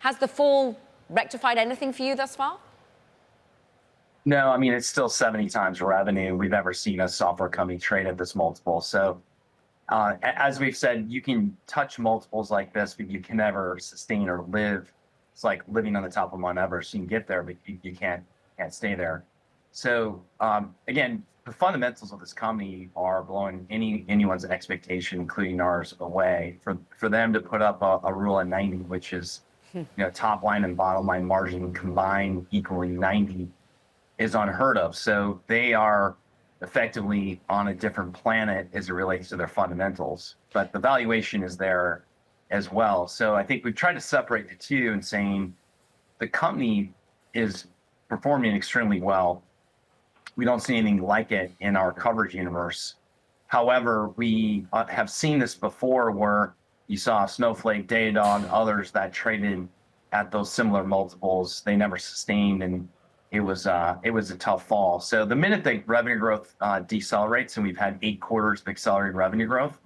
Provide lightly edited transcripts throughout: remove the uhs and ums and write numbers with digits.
Has the fall rectified anything for you thus far? No, I mean, it's still 70 times revenue we've ever seen a software company trade at this multiple. So as we've said, you can touch multiples like this, but you can never sustain or live. It's like living on the top of Mount Everest. You can get there, but you can't stay there. So again, the fundamentals of this company are blowing anyone's expectation, including ours, away. For them to put up a rule of 90, which is top line and bottom line margin combined equaling 90, is unheard of. So they are effectively on a different planet as it relates to their fundamentals, but the valuation is there as well. So I think we've tried to separate the two and saying the company is performing extremely well. We don't see anything like it in our coverage universe. However, we have seen this before where you saw Snowflake, Datadog, others that traded at those similar multiples. They never sustained, and it was a tough fall. So the minute the revenue growth decelerates, and we've had 8 quarters of accelerated revenue growth,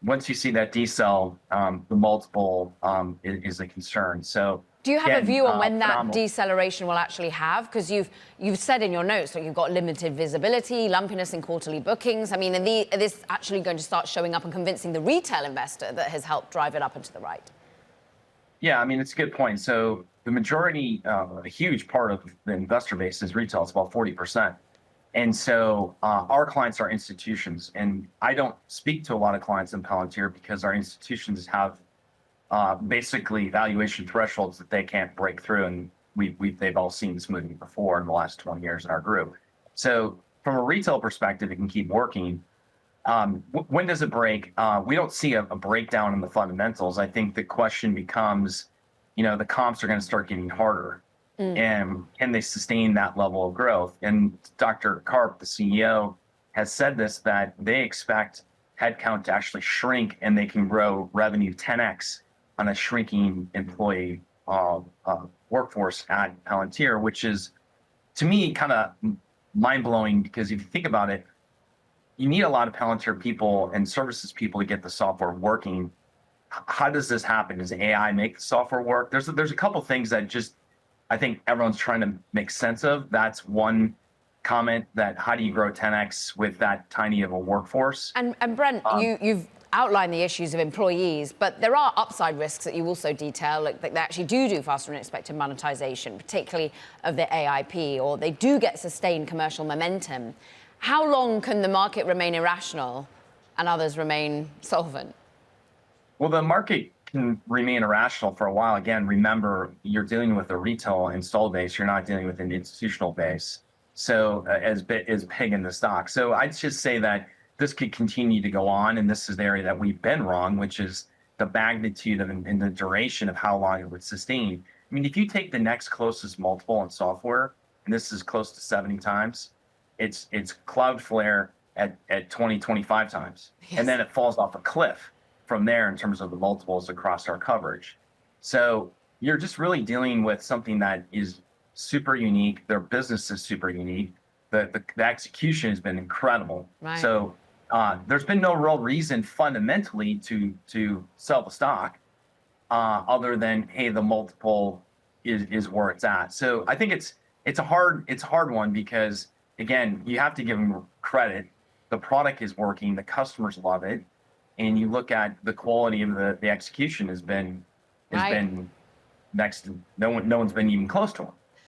once you see that decel, the multiple is a concern. So do you have a view on when that phenomenal deceleration will actually have? Because you've said in your notes that you've got limited visibility, lumpiness in quarterly bookings. I mean, are this actually going to start showing up and convincing the retail investor that has helped drive it up and to the right? Yeah, I mean, it's a good point. So the majority, a huge part of the investor base is retail. It's about 40%. And so our clients are institutions. And I don't speak to a lot of clients in Palantir because our institutions have basically valuation thresholds that they can't break through. And they've all seen this movie before in the last 20 years in our group. So from a retail perspective, it can keep working. When does it break? We don't see a breakdown in the fundamentals. I think the question becomes, the comps are going to start getting harder. And can they sustain that level of growth? And Dr. Karp, the CEO, has said this, that they expect headcount to actually shrink and they can grow revenue 10x on a shrinking employee workforce at Palantir, which is, to me, kind of mind-blowing, because if you think about it, you need a lot of Palantir people and services people to get the software working. How does this happen? Does AI make the software work? There's a couple things that just, I think everyone's trying to make sense of. That's one comment, that how do you grow 10x with that tiny of a workforce? And Brent, you've outlined the issues of employees, but there are upside risks that you also detail, like that they actually do faster than expected monetization, particularly of the AIP, or they do get sustained commercial momentum. How long can the market remain irrational and others remain solvent? Well, the market can remain irrational for a while. Again, remember, you're dealing with a retail install base. You're not dealing with an institutional base. So as big in the stock. So I'd just say that this could continue to go on. And this is the area that we've been wrong, which is the magnitude of and the duration of how long it would sustain. I mean, if you take the next closest multiple in software, and this is close to 70 times, it's Cloudflare at 20, 25 times. Yes. And then it falls off a cliff from there in terms of the multiples across our coverage. So you're just really dealing with something that is super unique. Their business is super unique. The execution has been incredible. Right. So there's been no real reason fundamentally to sell the stock other than, hey, the multiple is where it's at. So I think it's a hard one because, again, you have to give them credit. The product is working. The customers love it. And you look at the quality of the execution has been next to no one's been even close to them.